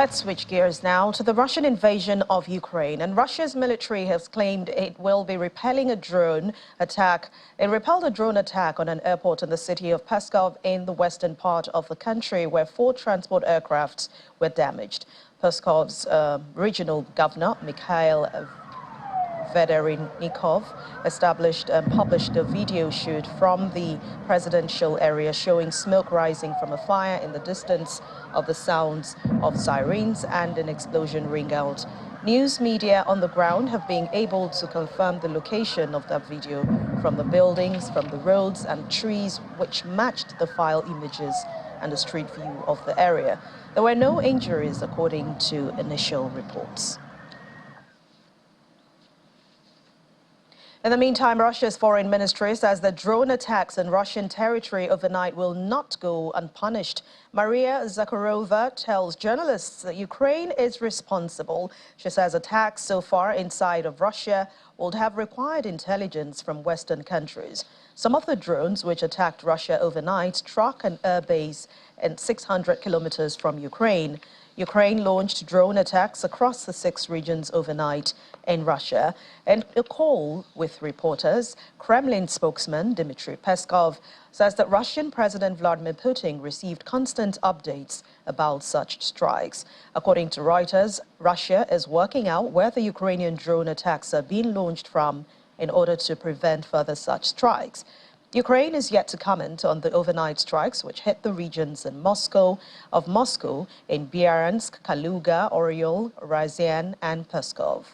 Let's switch gears now to the Russian invasion of Ukraine. And Russia's military has claimed it will be repelling a drone attack. It repelled a drone attack on an airport in the city of Pskov in the western part of the country, where 4 transport aircrafts were damaged. Pskov's regional governor, Mikhail Vedernikov, established and published a video shoot from the presidential area showing smoke rising from a fire in the distance of the sounds of sirens and an explosion ring out. News media on the ground have been able to confirm the location of that video from the buildings, from the roads and trees which matched the file images and the street view of the area. There were no injuries according to initial reports. In the meantime, Russia's foreign ministry says that drone attacks in Russian territory overnight will not go unpunished. Maria Zakharova tells journalists that Ukraine is responsible. She says attacks so far inside of Russia would have required intelligence from Western countries. Some of the drones which attacked Russia overnight struck an air base 600 kilometers from Ukraine. Ukraine launched drone attacks across the 6 regions overnight in Russia. And a call with reporters, Kremlin spokesman Dmitry Peskov says that Russian President Vladimir Putin received constant updates about such strikes. According to Reuters, Russia is working out where the Ukrainian drone attacks are being launched from in order to prevent further such strikes. Ukraine is yet to comment on the overnight strikes which hit the regions in Moscow, in Bryansk, Kaluga, Oryol, Ryazan and Pskov.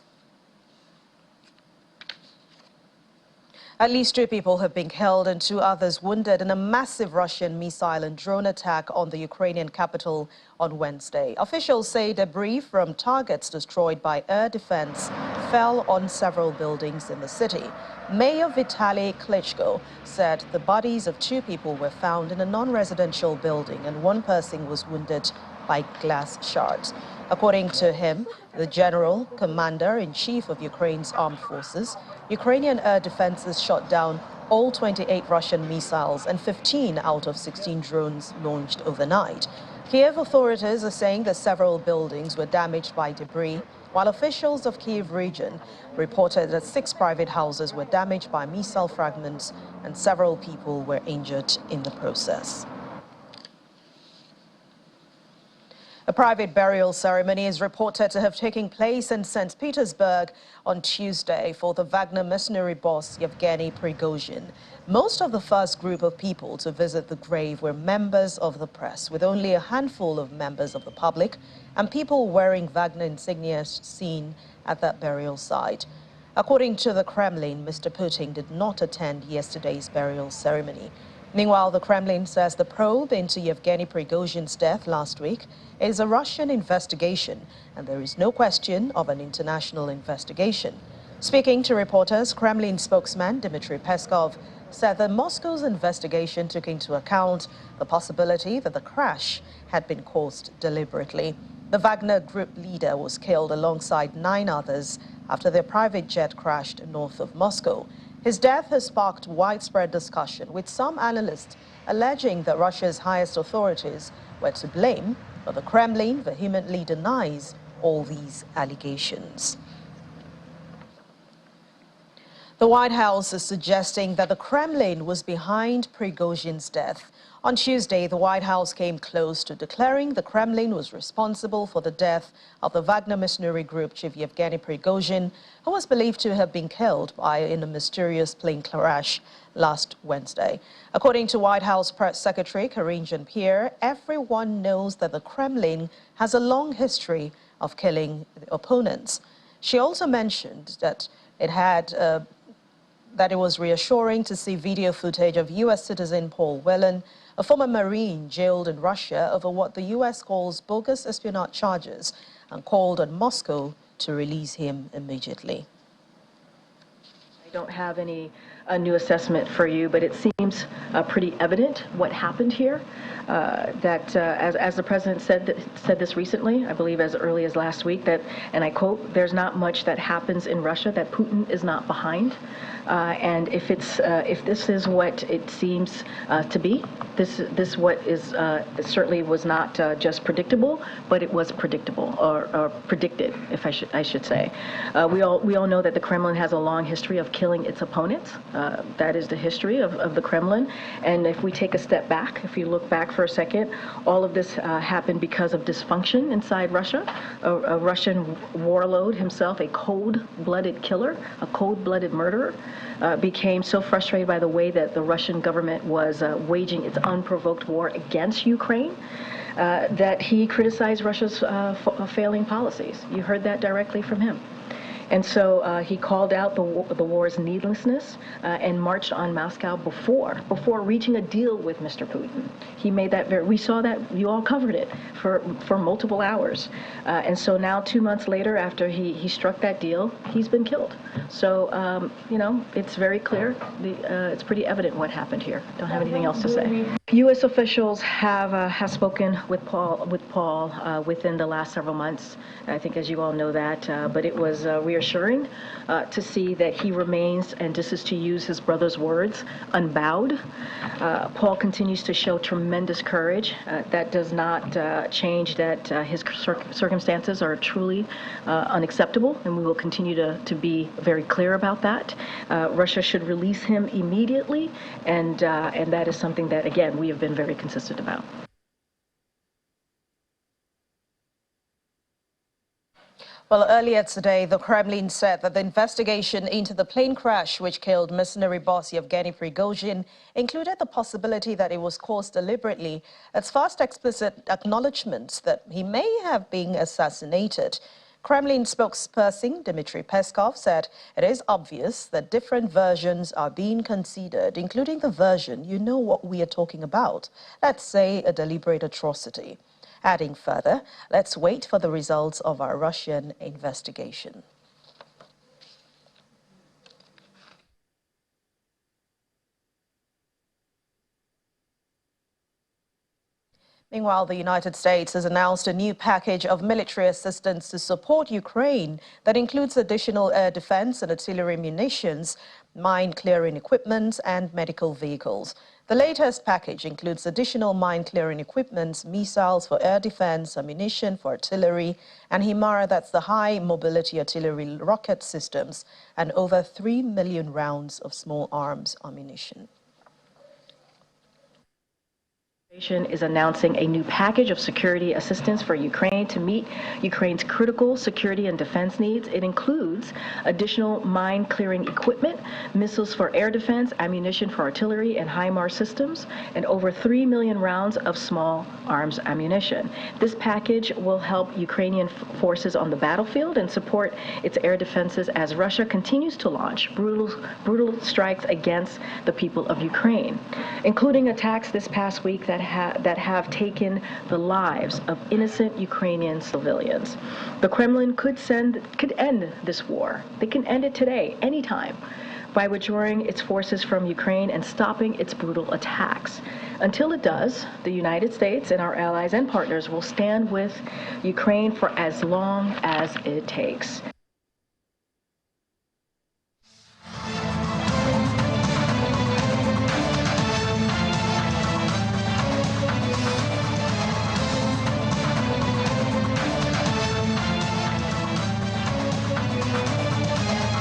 At least 2 people have been killed and 2 others wounded in a massive Russian missile and drone attack on the Ukrainian capital on Wednesday. Officials say debris from targets destroyed by air defense fell on several buildings in the city. Mayor Vitaly Klitschko said the bodies of 2 people were found in a non-residential building and 1 person was wounded by glass shards. According to him, the general commander-in-chief of Ukraine's armed forces, Ukrainian air defenses shot down all 28 Russian missiles and 15 out of 16 drones launched overnight. Kyiv authorities are saying that several buildings were damaged by debris, while officials of Kyiv region reported that 6 private houses were damaged by missile fragments and several people were injured in the process. A private burial ceremony is reported to have taken place in St. Petersburg on Tuesday for the Wagner mercenary boss Yevgeny Prigozhin. Most of the first group of people to visit the grave were members of the press, with only a handful of members of the public and people wearing Wagner insignia seen at that burial site. According to the Kremlin, Mr. Putin did not attend yesterday's burial ceremony. Meanwhile, the Kremlin says the probe into Yevgeny Prigozhin's death last week is a Russian investigation, and there is no question of an international investigation. Speaking to reporters, Kremlin spokesman Dmitry Peskov said that Moscow's investigation took into account the possibility that the crash had been caused deliberately. The Wagner group leader was killed alongside 9 others after their private jet crashed north of Moscow. His death has sparked widespread discussion, with some analysts alleging that Russia's highest authorities were to blame, but the Kremlin vehemently denies all these allegations. The White House is suggesting that the Kremlin was behind Prigozhin's death. On Tuesday, the White House came close to declaring the Kremlin was responsible for the death of the Wagner mercenary group chief Yevgeny Prigozhin, who was believed to have been killed in a mysterious plane crash last Wednesday. According to White House Press Secretary Karine Jean-Pierre, everyone knows that the Kremlin has a long history of killing opponents. She also mentioned that it was reassuring to see video footage of U.S. citizen Paul Whelan, a former Marine jailed in Russia over what the U.S. calls bogus espionage charges, and called on Moscow to release him immediately. I don't have any new assessment for you, but it seems pretty evident what happened here. As the president said this recently, I believe as early as last week, that, and I quote, "There's not much that happens in Russia that Putin is not behind." And if this is what it seems to be, this what is certainly was not just predictable, but it was predictable or predicted, if I should say. We all know that the Kremlin has a long history of killing its opponents. That is the history of the Kremlin. And if we take a step back, if you look back for a second, all of this happened because of dysfunction inside Russia. A Russian warlord himself, a cold-blooded killer, a cold-blooded murderer, became so frustrated by the way that the Russian government was waging its unprovoked war against Ukraine that he criticized Russia's failing policies. You heard that directly from him. And so he called out the war's needlessness and marched on Moscow before reaching a deal with Mr. Putin. He made that we saw that, you all covered it for multiple hours. And so now 2 months later, after he struck that deal, he's been killed. So, it's very clear. It's pretty evident what happened here. Don't have anything else to say. U.S. officials have spoken with Paul within the last several months. I think, as you all know that, but it was reassuring to see that he remains, and this is to use his brother's words, unbowed. Paul continues to show tremendous courage. That does not change that his circumstances are truly unacceptable, and we will continue to be very clear about that. Russia should release him immediately, and that is something that, again, we have been very consistent about. Well, earlier today, the Kremlin said that the investigation into the plane crash which killed mercenary boss Yevgeny Prigozhin included the possibility that it was caused deliberately. Its first explicit acknowledgement that he may have been assassinated. Kremlin spokesperson Dmitry Peskov said it is obvious that different versions are being considered, including the version, you know what we are talking about, let's say a deliberate atrocity. Adding further, let's wait for the results of our Russian investigation. Meanwhile, the United States has announced a new package of military assistance to support Ukraine that includes additional air defense and artillery munitions, mine-clearing equipment, and medical vehicles. The latest package includes additional mine-clearing equipment, missiles for air defense, ammunition for artillery, and HIMARS, that's the high-mobility artillery rocket systems, and over 3 million rounds of small arms ammunition. Is announcing a new package of security assistance for Ukraine to meet Ukraine's critical security and defense needs. It includes additional mine-clearing equipment, missiles for air defense, ammunition for artillery and HIMARS systems, and over 3 million rounds of small arms ammunition. This package will help Ukrainian forces on the battlefield and support its air defenses as Russia continues to launch brutal strikes against the people of Ukraine, including attacks this past week that have taken the lives of innocent Ukrainian civilians. The Kremlin could end this war. They can end it today, anytime, by withdrawing its forces from Ukraine and stopping its brutal attacks. Until it does, the United States and our allies and partners will stand with Ukraine for as long as it takes.